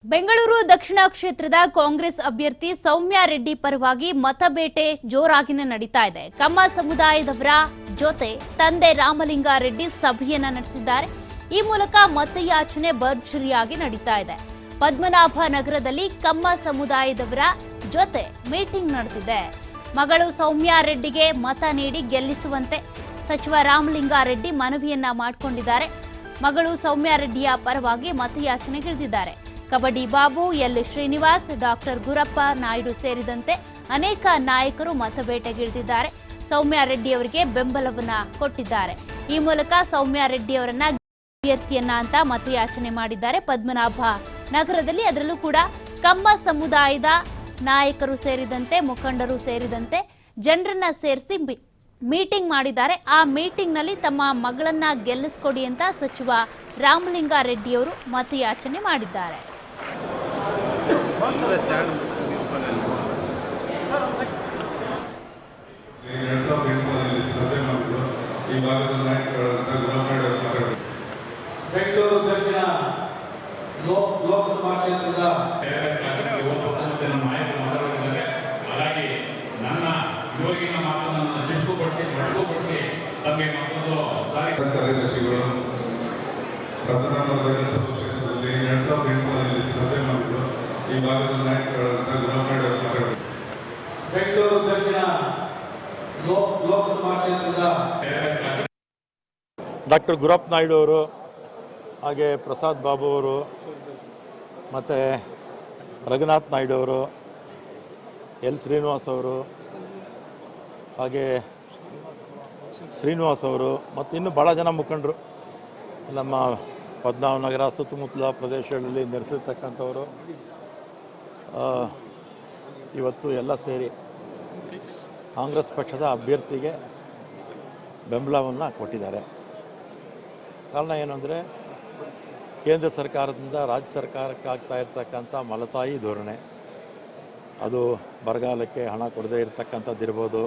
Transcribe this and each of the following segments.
ಬೆಂಗಳೂರು ದಕ್ಷಿಣ ಕ್ಷೇತ್ರದ ಕಾಂಗ್ರೆಸ್ ಅಭ್ಯರ್ಥಿ ಸೌಮ್ಯ ರೆಡ್ಡಿ ಪರವಾಗಿ ಮತಬೇಟೆ ಜೋರಾಗಿನೇ ನಡೀತಾ ಇದೆ. ಕಮ್ಮ ಸಮುದಾಯದವರ ಜೊತೆ ತಂದೆ ರಾಮಲಿಂಗಾರೆಡ್ಡಿ ಸಭೆಯನ್ನ ನಡೆಸಿದ್ದಾರೆ. ಈ ಮೂಲಕ ಮತಯಾಚನೆ ಭರ್ಜರಿಯಾಗಿ ನಡೀತಾ ಇದೆ. ಪದ್ಮನಾಭ ನಗರದಲ್ಲಿ ಕಮ್ಮ ಸಮುದಾಯದವರ ಜೊತೆ ಮೀಟಿಂಗ್ ನಡೆದಿದೆ. ಮಗಳು ಸೌಮ್ಯ ರೆಡ್ಡಿಗೆ ಮತ ನೀಡಿ ಗೆಲ್ಲಿಸುವಂತೆ ಸಚಿವ ರಾಮಲಿಂಗಾರೆಡ್ಡಿ ಮನವಿಯನ್ನ ಮಾಡಿಕೊಂಡಿದ್ದಾರೆ. ಮಗಳು ಸೌಮ್ಯ ರೆಡ್ಡಿಯ ಪರವಾಗಿ ಮತಯಾಚನೆಗಿಳಿದಿದ್ದಾರೆ. ಕಬಡ್ಡಿ ಬಾಬು, ಎಲ್ ಶ್ರೀನಿವಾಸ್, ಡಾಕ್ಟರ್ ಗುರಪ್ಪ ನಾಯ್ಡು ಸೇರಿದಂತೆ ಅನೇಕ ನಾಯಕರು ಮತಬೇಟೆಗಿಳಿದಿದ್ದಾರೆ. ಸೌಮ್ಯ ರೆಡ್ಡಿ ಅವರಿಗೆ ಬೆಂಬಲವನ್ನ ಕೊಟ್ಟಿದ್ದಾರೆ. ಈ ಮೂಲಕ ಸೌಮ್ಯ ರೆಡ್ಡಿ ಅವರನ್ನ ಅಭ್ಯರ್ಥಿಯನ್ನ ಅಂತ ಮತಯಾಚನೆ ಮಾಡಿದ್ದಾರೆ. ಪದ್ಮನಾಭ ನಗರದಲ್ಲಿ ಅದರಲ್ಲೂ ಕೂಡ ಕಮ್ಮ ಸಮುದಾಯದ ನಾಯಕರು ಸೇರಿದಂತೆ ಮುಖಂಡರು ಸೇರಿದಂತೆ ಜನರನ್ನ ಸೇರಿಸಿ ಮೀಟಿಂಗ್ ಮಾಡಿದ್ದಾರೆ. ಆ ಮೀಟಿಂಗ್ ನಲ್ಲಿ ತಮ್ಮ ಮಗಳನ್ನ ಗೆಲ್ಲಿಸಿಕೊಡಿ ಅಂತ ಸಚಿವ ರಾಮಲಿಂಗಾರೆಡ್ಡಿ ಅವರು ಮತಯಾಚನೆ ಮಾಡಿದ್ದಾರೆ. ಬೆಂಗಳೂರು ದಕ್ಷಿಣ ಲೋಕಸಭಾ ಕ್ಷೇತ್ರದ ಹಾಗಾಗಿ ನನ್ನ ಇವರಿಗಿನ ಮಾತನ್ನು ಚಿಕ್ಕುಗೊಳಿಸಿ ಮಡಗುಗೊಳಿಸಿ ತಮಗೆ ಮತ್ತೊಂದು ಸಾರಿ ಕಾರ್ಯದರ್ಶಿಗಳು ಪದ್ಮನಾಭ ವಿಧಾನಸಭಾ ಕ್ಷೇತ್ರದಲ್ಲಿ 2008ರಲ್ಲಿ ಸ್ಪರ್ಧೆ ಮಾಡಿದ್ರು. ಈ ಭಾಗದ ನಾಯಕರಾದಂಥ ಗುರಪ್ಪ ಬೆಂಗಳೂರು ದಕ್ಷಿಣ ಲೋಕಸಭಾ ಕ್ಷೇತ್ರದ ಡಾಕ್ಟರ್ ಗುರಪ್ಪ ನಾಯ್ಡು ಅವರು, ಹಾಗೆ ಪ್ರಸಾದ್ ಬಾಬು ಅವರು, ಮತ್ತು ರಘುನಾಥ್ ನಾಯ್ಡು ಅವರು, ಎಲ್ ಶ್ರೀನಿವಾಸ್ ಅವರು, ಹಾಗೆ ಶ್ರೀನಿವಾಸ್ ಅವರು ಮತ್ತು ಇನ್ನೂ ಭಾಳ ಜನ ಮುಖಂಡರು ನಮ್ಮ ಪದ್ಮನಾಭ ನಗರ ಸುತ್ತಮುತ್ತಲ ಪ್ರದೇಶಗಳಲ್ಲಿ ನೆಲೆಸಿರ್ತಕ್ಕಂಥವರು ಇವತ್ತು ಎಲ್ಲ ಸೇರಿ ಕಾಂಗ್ರೆಸ್ ಪಕ್ಷದ ಅಭ್ಯರ್ಥಿಗೆ ಬೆಂಬಲವನ್ನು ಕೊಟ್ಟಿದ್ದಾರೆ. ಕಾರಣ ಏನು ಅಂದರೆ, ಕೇಂದ್ರ ಸರ್ಕಾರದಿಂದ ರಾಜ್ಯ ಸರ್ಕಾರಕ್ಕೆ ಆಗ್ತಾ ಇರ್ತಕ್ಕಂಥ ಮಲತಾಯಿ ಧೋರಣೆ, ಅದು ಬರಗಾಲಕ್ಕೆ ಹಣ ಕೊಡದೇ ಇರತಕ್ಕಂಥದ್ದಿರ್ಬೋದು,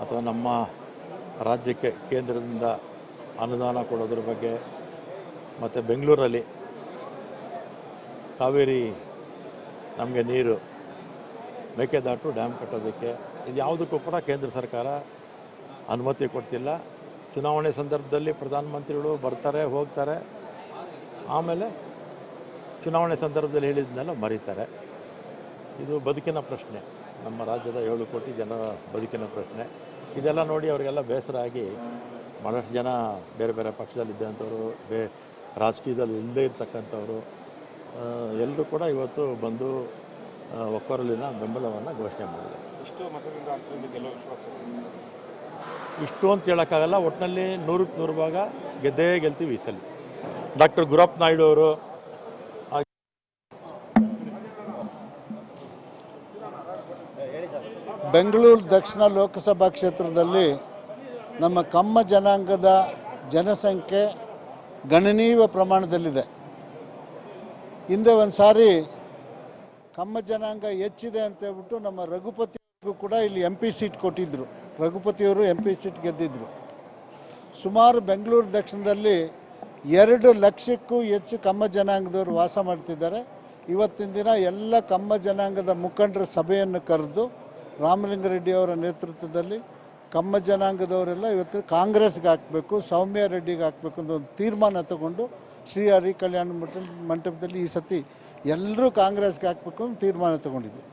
ಅಥವಾ ನಮ್ಮ ರಾಜ್ಯಕ್ಕೆ ಕೇಂದ್ರದಿಂದ ಅನುದಾನ ಕೊಡೋದ್ರ ಬಗ್ಗೆ, ಮತ್ತು ಬೆಂಗಳೂರಲ್ಲಿ ಕಾವೇರಿ ನಮಗೆ ನೀರು ಮೇಕೆದಾಟು ಡ್ಯಾಮ್ ಕಟ್ಟೋದಕ್ಕೆ, ಇದು ಯಾವುದಕ್ಕೂ ಕೂಡ ಕೇಂದ್ರ ಸರ್ಕಾರ ಅನುಮತಿ ಕೊಡ್ತಿಲ್ಲ. ಚುನಾವಣೆ ಸಂದರ್ಭದಲ್ಲಿ ಪ್ರಧಾನಮಂತ್ರಿಗಳು ಬರ್ತಾರೆ ಹೋಗ್ತಾರೆ, ಆಮೇಲೆ ಚುನಾವಣೆ ಸಂದರ್ಭದಲ್ಲಿ ಹೇಳಿದ್ದನ್ನೆಲ್ಲ ಮರೀತಾರೆ. ಇದು ಬದುಕಿನ ಪ್ರಶ್ನೆ, ನಮ್ಮ ರಾಜ್ಯದ 7 ಕೋಟಿ ಜನರ ಬದುಕಿನ ಪ್ರಶ್ನೆ. ಇದೆಲ್ಲ ನೋಡಿ ಅವರಿಗೆಲ್ಲ ಬೇಸರ ಆಗಿ ಭಾಳಷ್ಟು ಜನ ಬೇರೆ ಬೇರೆ ಪಕ್ಷದಲ್ಲಿದ್ದಂಥವ್ರು, ರಾಜಕೀಯದಲ್ಲಿ ಇಲ್ಲದೇ ಇರ್ತಕ್ಕಂಥವ್ರು ಎಲ್ಲರೂ ಕೂಡ ಇವತ್ತು ಬಂದು ಒಕ್ಕೊರಲಿನ ಬೆಂಬಲವನ್ನು ಘೋಷಣೆ ಮಾಡಿದ್ದಾರೆ. ಇಷ್ಟು ಅಂತ ಹೇಳೋಕ್ಕಾಗಲ್ಲ, ಒಟ್ಟಿನಲ್ಲಿ 100ಕ್ಕೆ 100 ಭಾಗ ಗೆದ್ದೇ ಗೆಲ್ತೀವಿ ಈ ಸಲ. ಡಾಕ್ಟರ್ ಗುರಪ್ಪ ನಾಯ್ಡು ಅವರು, ಬೆಂಗಳೂರು ದಕ್ಷಿಣ ಲೋಕಸಭಾ ಕ್ಷೇತ್ರದಲ್ಲಿ ನಮ್ಮ ಕಮ್ಮ ಜನಾಂಗದ ಜನಸಂಖ್ಯೆ ಗಣನೀಯ ಪ್ರಮಾಣದಲ್ಲಿದೆ. ಹಿಂದೆ ಒಂದು ಸಾರಿ ಕಮ್ಮ ಜನಾಂಗ ಹೆಚ್ಚಿದೆ ಅಂತ ಹೇಳ್ಬಿಟ್ಟು ನಮ್ಮ ರಘುಪತಿಗೂ ಕೂಡ ಇಲ್ಲಿ MP ಸೀಟ್ ಕೊಟ್ಟಿದ್ದರು. ರಘುಪತಿಯವರು MP ಸೀಟ್ ಗೆದ್ದಿದ್ದರು. ಸುಮಾರು ಬೆಂಗಳೂರು ದಕ್ಷಿಣದಲ್ಲಿ 2 ಲಕ್ಷಕ್ಕೂ ಹೆಚ್ಚು ಕಮ್ಮ ಜನಾಂಗದವರು ವಾಸ ಮಾಡ್ತಿದ್ದಾರೆ. ಇವತ್ತಿನ ದಿನ ಎಲ್ಲ ಕಮ್ಮ ಜನಾಂಗದ ಮುಖಂಡರ ಸಭೆಯನ್ನು ಕರೆದು ರಾಮಲಿಂಗಾರೆಡ್ಡಿ ಅವರ ನೇತೃತ್ವದಲ್ಲಿ ಕಮ್ಮ ಜನಾಂಗದವರೆಲ್ಲ ಇವತ್ತು ಕಾಂಗ್ರೆಸ್ಗೆ ಹಾಕಬೇಕು, ಸೌಮ್ಯ ರೆಡ್ಡಿಗೆ ಹಾಕಬೇಕು ಅಂತ ಒಂದು ತೀರ್ಮಾನ ತಗೊಂಡು ಶ್ರೀ ಹರಿ ಕಲ್ಯಾಣ ಮಂಟಪದಲ್ಲಿ ಈ ಸತಿ ಎಲ್ಲರೂ ಕಾಂಗ್ರೆಸ್ಗೆ ಹಾಕಬೇಕು ಅಂತ ತೀರ್ಮಾನ ತಗೊಂಡಿದ್ದೀವಿ.